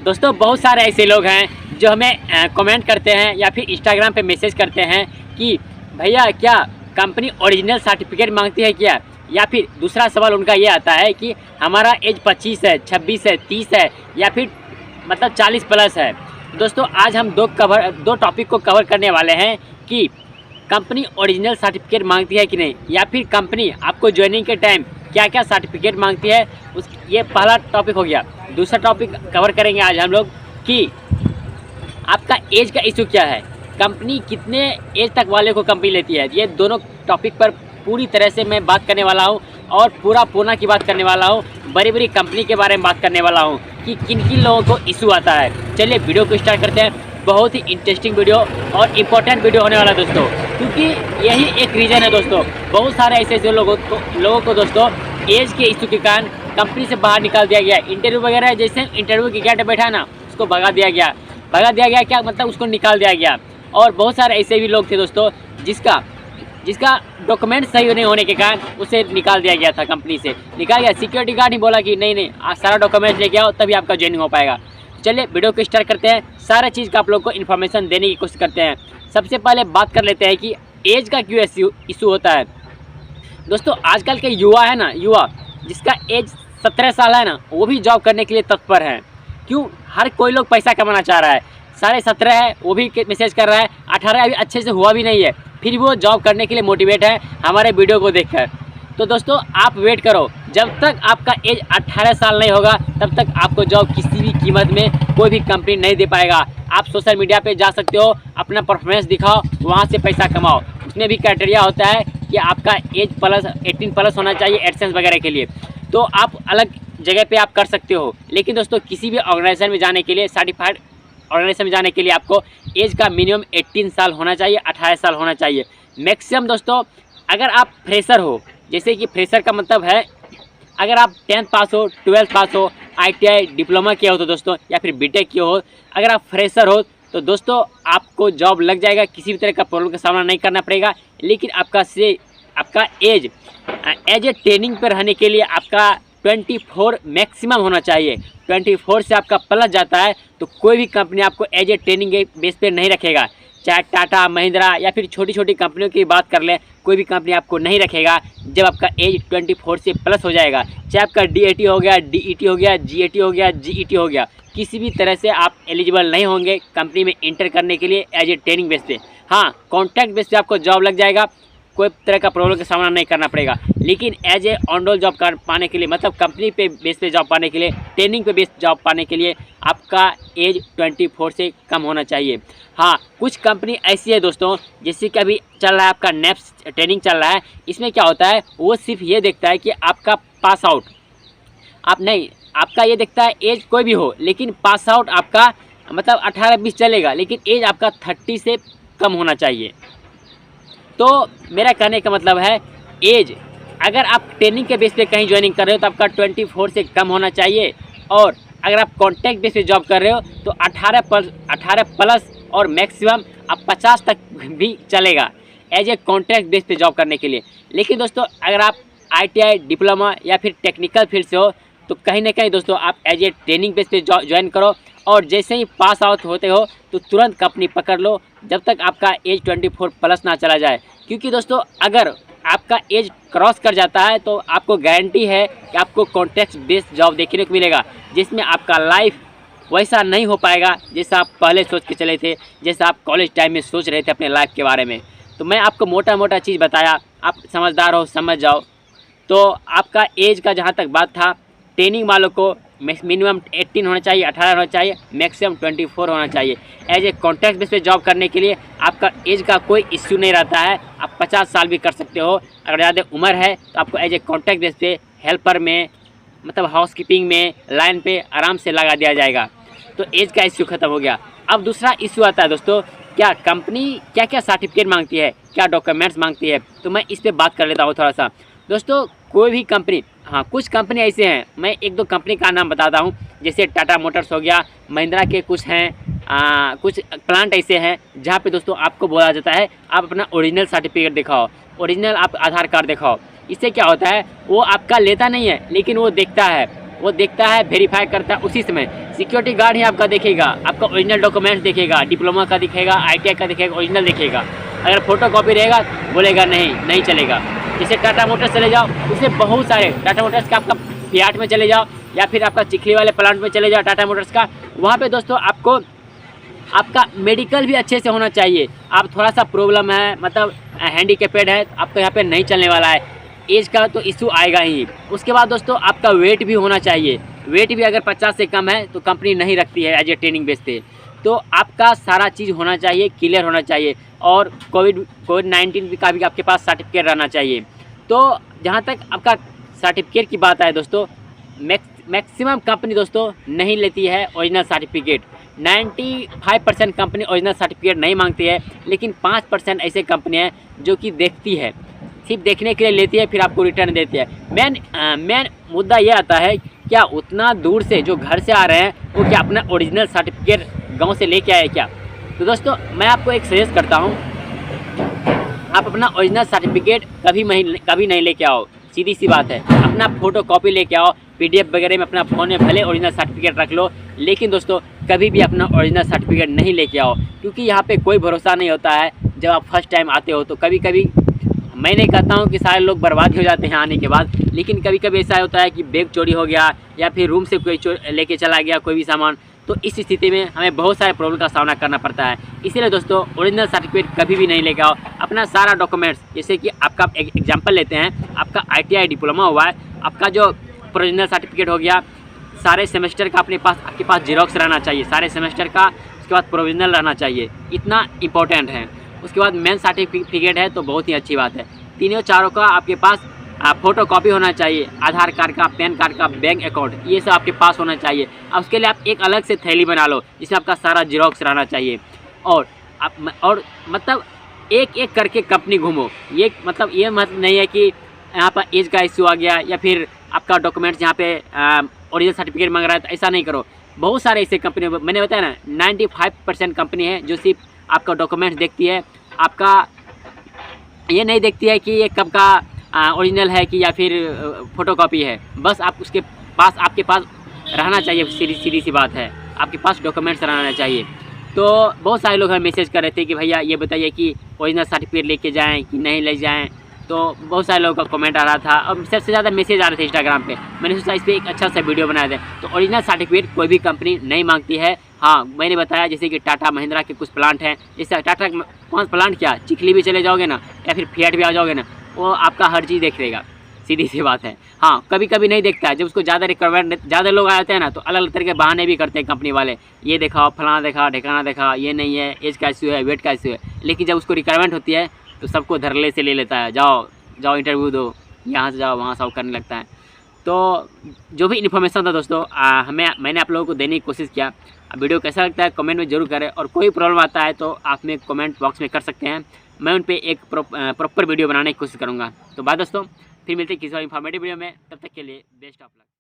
दोस्तों बहुत सारे ऐसे लोग हैं जो हमें कमेंट करते हैं या फिर इंस्टाग्राम पे मैसेज करते हैं कि भैया क्या कंपनी ओरिजिनल सर्टिफिकेट मांगती है क्या। या फिर दूसरा सवाल उनका ये आता है कि हमारा एज 25 है, 26 है, 30 है या फिर मतलब 40 प्लस है। दोस्तों आज हम दो टॉपिक को कवर करने वाले हैं कि कंपनी ओरिजिनल सर्टिफिकेट मांगती है कि नहीं, या फिर कंपनी आपको ज्वाइनिंग के टाइम क्या क्या सर्टिफिकेट मांगती है। ये पहला टॉपिक हो गया। दूसरा टॉपिक कवर करेंगे आज हम लोग कि आपका एज का इशू क्या है, कंपनी कितने एज तक वाले को कंपनी लेती है। ये दोनों टॉपिक पर पूरी तरह से मैं बात करने वाला हूँ और पूरा की बात करने वाला हूँ। बड़ी बड़ी कंपनी के बारे में बात करने वाला हूँ कि किन किन लोगों को इशू आता है। चलिए वीडियो को स्टार्ट करते हैं। बहुत ही इंटरेस्टिंग वीडियो और इम्पोर्टेंट वीडियो होने वाला है दोस्तों, क्योंकि यही एक रीज़न है दोस्तों। बहुत सारे ऐसे लोगों को दोस्तों एज के इशू के कारण कंपनी से बाहर निकाल दिया गया। इंटरव्यू वगैरह जैसे इंटरव्यू के गेट बैठा ना, उसको भगा दिया गया क्या मतलब उसको निकाल दिया गया। और बहुत सारे ऐसे भी लोग थे दोस्तों जिसका डॉक्यूमेंट सही नहीं होने के कारण उसे निकाल दिया गया था। कंपनी से निकाल गया, सिक्योरिटी गार्ड ही बोला कि नहीं आप सारा डॉक्यूमेंट लेके आओ तभी आपका ज्वाइनिंग हो पाएगा। चलिए वीडियो को स्टार्ट करते हैं। सारा चीज़ का आप लोग को इन्फॉर्मेशन देने की कोशिश करते हैं। सबसे पहले बात कर लेते हैं कि एज का क्यों इशू होता है। दोस्तों आजकल के युवा जिसका एज 17 साल है ना, वो भी जॉब करने के लिए तत्पर हैं। क्यों? हर कोई लोग पैसा कमाना चाह रहा है। 17.5 है वो भी मैसेज कर रहा है, 18 अभी अच्छे से हुआ भी नहीं है, फिर वो जॉब करने के लिए मोटिवेट है हमारे वीडियो को देखकर। तो दोस्तों आप वेट करो, जब तक आपका एज 18 साल नहीं होगा तब तक आपको जॉब किसी भी कीमत में कोई भी कंपनी नहीं दे पाएगा। आप सोशल मीडिया पे जा सकते हो, अपना परफॉर्मेंस दिखाओ, वहाँ से पैसा कमाओ। उसमें भी क्राइटेरिया होता है कि आपका एज 18 प्लस होना चाहिए एडसेंस वगैरह के लिए। तो आप अलग जगह पे आप कर सकते हो, लेकिन दोस्तों किसी भी ऑर्गेनाइजेशन में जाने के लिए, सर्टिफाइड ऑर्गेनाइजेशन में जाने के लिए आपको एज का मिनिमम 18 साल होना चाहिए, 18 साल होना चाहिए मैक्सिमम। दोस्तों अगर आप फ्रेशर हो, जैसे कि फ्रेशर का मतलब है अगर आप 10th पास हो, 12th पास हो, ITI डिप्लोमा किया हो तो दोस्तों, या फिर BTech किया हो, अगर आप फ्रेशर हो तो दोस्तों आपको जॉब लग जाएगा, किसी भी तरह का प्रॉब्लम का सामना नहीं करना पड़ेगा। लेकिन आपका एज ए ट्रेनिंग पर रहने के लिए आपका 24 मैक्सिमम होना चाहिए। 24 से आपका प्लस जाता है तो कोई भी कंपनी आपको एज ए ट्रेनिंग बेस पे नहीं रखेगा। चाहे टाटा, महिंद्रा या फिर छोटी छोटी कंपनियों की बात कर लें, कोई भी कंपनी आपको नहीं रखेगा जब आपका एज 24 से प्लस हो जाएगा। चाहे आपका DAT हो गया, DET हो गया, GAT हो गया, GET हो गया, किसी भी तरह से आप एलिजिबल नहीं होंगे कंपनी में इंटर करने के लिए एज ए ट्रेनिंग बेस पे। हाँ, कॉन्ट्रैक्ट बेस पे आपको जॉब लग जाएगा, कोई तरह का प्रॉब्लम का सामना नहीं करना पड़ेगा। लेकिन as a on roll job पाने के लिए, मतलब कंपनी पे बेस पे जॉब पाने के लिए, ट्रेनिंग पे बेस जॉब पाने के लिए आपका एज 24 से कम होना चाहिए। हाँ, कुछ कंपनी ऐसी है दोस्तों, जैसे कि अभी चल रहा है आपका नेप्स ट्रेनिंग चल रहा है। इसमें क्या होता है, वो सिर्फ ये देखता है कि आपका पास आउट, आपका ये देखता है एज कोई भी हो, लेकिन पास आउट आपका मतलब 18-20 चलेगा, लेकिन एज आपका 30 से कम होना चाहिए। तो मेरा कहने का मतलब है एज अगर आप ट्रेनिंग के बेस पे कहीं ज्वाइनिंग कर रहे हो तो आपका 24 से कम होना चाहिए। और अगर आप कॉन्ट्रैक्ट बेस पे जॉब कर रहे हो तो 18 प्लस और मैक्सिमम आप 50 तक भी चलेगा एज ए कॉन्ट्रैक्ट बेस पे जॉब करने के लिए। लेकिन दोस्तों अगर आप ITI डिप्लोमा या फिर टेक्निकल फील्ड से हो तो कहीं ना कहीं दोस्तों आप एज ए ट्रेनिंग बेस पे ज्वाइन करो, और जैसे ही पास आउट होते हो तो तुरंत कंपनी पकड़ लो जब तक आपका एज 24 प्लस ना चला जाए। क्योंकि दोस्तों अगर आपका एज क्रॉस कर जाता है तो आपको गारंटी है कि आपको कॉन्ट्रैक्ट बेस्ड जॉब देखने को मिलेगा, जिसमें आपका लाइफ वैसा नहीं हो पाएगा जैसा आप पहले सोच के चले थे, जैसा आप कॉलेज टाइम में सोच रहे थे अपने लाइफ के बारे में। तो मैं आपको मोटा चीज़ बताया, आप समझदार हो, समझ जाओ। तो आपका एज का जहाँ तक बात था, ट्रेनिंग वालों को मिनिमम 18 होना चाहिए, 18 होना चाहिए, मैक्सिमम 24 होना चाहिए। एज ए कॉन्ट्रैक्ट बेस पे जॉब करने के लिए आपका एज का कोई इश्यू नहीं रहता है। आप 50 साल भी कर सकते हो। अगर ज़्यादा उम्र है तो आपको एज ए कॉन्ट्रैक्ट बेस पे हेल्पर में, मतलब हाउसकीपिंग में, लाइन पे आराम से लगा दिया जाएगा। तो एज का इश्यू ख़त्म हो गया। अब दूसरा इश्यू आता है दोस्तों, क्या कंपनी क्या क्या सर्टिफिकेट मांगती है, क्या डॉक्यूमेंट्स मांगती है। तो मैं इस पर बात कर लेता हूँ थोड़ा सा। दोस्तों कोई भी कंपनी, हाँ कुछ कंपनी ऐसे हैं, मैं 1-2 कंपनी का नाम बताता हूँ। जैसे टाटा मोटर्स हो गया, महिंद्रा के कुछ हैं, कुछ प्लांट ऐसे हैं जहाँ पे दोस्तों आपको बोला जाता है आप अपना ओरिजिनल सर्टिफिकेट दिखाओ, ओरिजिनल आप आधार कार्ड दिखाओ। इससे क्या होता है, वो आपका लेता नहीं है लेकिन वो देखता है वो देखता है, वेरीफाई करता है उसी समय। सिक्योरिटी गार्ड ही आपका देखेगा, आपका ओरिजिनल डॉक्यूमेंट्स देखेगा, डिप्लोमा का दिखेगा, ITI का दिखेगा, ओरिजिनल दिखेगा। अगर फोटो कॉपी रहेगा बोलेगा नहीं चलेगा। जैसे टाटा मोटर्स चले जाओ, उसमें बहुत सारे टाटा मोटर्स का आपका फियाट में चले जाओ या फिर आपका चिखली वाले प्लांट में चले जाओ टाटा मोटर्स का, वहाँ पे दोस्तों आपको आपका मेडिकल भी अच्छे से होना चाहिए। आप थोड़ा सा प्रॉब्लम है, मतलब हैंडीकेपेड है, आपका यहाँ पे नहीं चलने वाला है, एज का तो इशू आएगा ही। उसके बाद दोस्तों आपका वेट भी होना चाहिए। वेट भी अगर 50 से कम है तो कंपनी नहीं रखती है एज ए ट्रेनिंग बेस पे। तो आपका सारा चीज़ होना चाहिए, क्लियर होना चाहिए। और कोविड-19 का भी आपके पास सर्टिफिकेट रहना चाहिए। तो जहाँ तक आपका सर्टिफिकेट की बात है दोस्तों, मैक्सिमम कंपनी दोस्तों नहीं लेती है original certificate. 95% company original certificate नहीं मांगती है, लेकिन 5% ऐसे कंपनी हैं जो कि देखती है, सिर्फ देखने के लिए लेती है, फिर आपको रिटर्न देती है। मेन मुद्दा ये आता है, क्या उतना दूर से जो घर से आ रहे हैं वो क्या अपना ओरिजिनल सर्टिफिकेट गांव से लेके आए क्या? तो दोस्तों मैं आपको एक सजेस्ट करता हूँ, आप अपना ओरिजिनल सर्टिफिकेट कभी नहीं लेके आओ। सीधी सी बात है, अपना फ़ोटो कॉपी लेके आओ, PDF वगैरह में अपना फ़ोन में भले ओरिजिनल सर्टिफिकेट रख लो, लेकिन दोस्तों कभी भी अपना ओरिजिनल सर्टिफिकेट नहीं लेके आओ, क्योंकि यहाँ पे कोई भरोसा नहीं होता है। जब आप फर्स्ट टाइम आते हो तो कभी कभी, मैं नहीं कहता हूँ कि सारे लोग बर्बाद हो जाते हैं आने के बाद, लेकिन कभी कभी ऐसा होता है कि बैग चोरी हो गया या फिर रूम से कोई लेके चला गया कोई भी सामान, तो इस स्थिति में हमें बहुत सारे प्रॉब्लम का सामना करना पड़ता है। इसीलिए दोस्तों ओरिजिनल सर्टिफिकेट कभी भी नहीं लेके आओ। अपना सारा डॉक्यूमेंट्स, जैसे कि आपका एग्जांपल लेते हैं, आपका ITI डिप्लोमा हुआ है, आपका जो प्रोविजनल सर्टिफिकेट हो गया, सारे सेमेस्टर का आपके पास जीरोक्स रहना चाहिए सारे सेमेस्टर का। उसके बाद प्रोविजनल रहना चाहिए, इतना इंपॉर्टेंट है। उसके बाद मेन सर्टिफिकेट है तो बहुत ही अच्छी बात है। तीनों चारों का आपके पास फ़ोटो कॉपी होना चाहिए, आधार कार्ड का, पैन कार्ड का, बैंक अकाउंट, ये सब आपके पास होना चाहिए। अब उसके लिए आप एक अलग से थैली बना लो जिसमें आपका सारा जीरोक्स रहना चाहिए। और मतलब एक एक करके कंपनी घूमो। ये मतलब नहीं है कि यहाँ पर एज का इशू आ गया या फिर आपका डॉक्यूमेंट्स यहाँ पे ओरिजिनल सर्टिफिकेट मांग रहा है, तो ऐसा नहीं करो। बहुत सारे ऐसे कंपनी, मैंने बताया ना 95% कंपनी है जो सिर्फ आपका डॉक्यूमेंट्स देखती है, आपका ये नहीं देखती है कि ये कब का ओरिजिनल है कि या फिर फ़ोटोकॉपी है। बस आप उसके पास, आपके पास रहना चाहिए, सीधी सी बात है, आपके पास डॉक्यूमेंट्स रहना चाहिए। तो बहुत सारे लोग हमें मैसेज कर रहे थे कि भैया ये बताइए कि ओरिजिनल सर्टिफिकेट लेके जाएं कि नहीं ले जाएं। तो बहुत सारे लोगों का कमेंट आ रहा था और सबसे ज़्यादा मैसेज आ रहे थे इंस्टाग्राम पे। मैंने सोचा इस पर एक अच्छा सा वीडियो बनाया था। तो ओरिजिनल सर्टिफिकेट कोई भी कंपनी नहीं मांगती है। हाँ, मैंने बताया जैसे कि टाटा महिंद्रा के कुछ प्लांट हैं, जैसे टाटा कौन प्लांट क्या, चिखली भी चले जाओगे ना या फिर फियाट भी आ जाओगे ना, वो आपका हर चीज़ देख लेगा, सीधी सी बात है। हाँ, कभी कभी नहीं देखता है, जब उसको ज़्यादा रिक्वायरमेंट, ज़्यादा लोग आते हैं ना, तो अलग अलग तरह के बहाने भी करते हैं कंपनी वाले, ये दिखाओ, फलाना देखा, ढिकाना देखा, ये नहीं है, एज का इशू है, वेट का इशू है। लेकिन जब उसको रिक्वायरमेंट होती है तो सबको धरले से ले लेता है, जाओ जाओ इंटरव्यू दो, यहाँ से जाओ वहाँ से करने लगता है। तो जो भी इन्फॉर्मेशन था दोस्तों मैंने आप लोगों को देने की कोशिश किया। वीडियो कैसा लगता है कमेंट में ज़रूर करें, और कोई प्रॉब्लम आता है तो आप में कमेंट बॉक्स में कर सकते हैं, मैं उन पर एक प्रॉपर वीडियो बनाने की कोशिश करूँगा। तो बाय दोस्तों, फिर मिलते हैं किसी और इन्फॉर्मेटिव वीडियो में, तब तक के लिए बेस्ट ऑफ लक।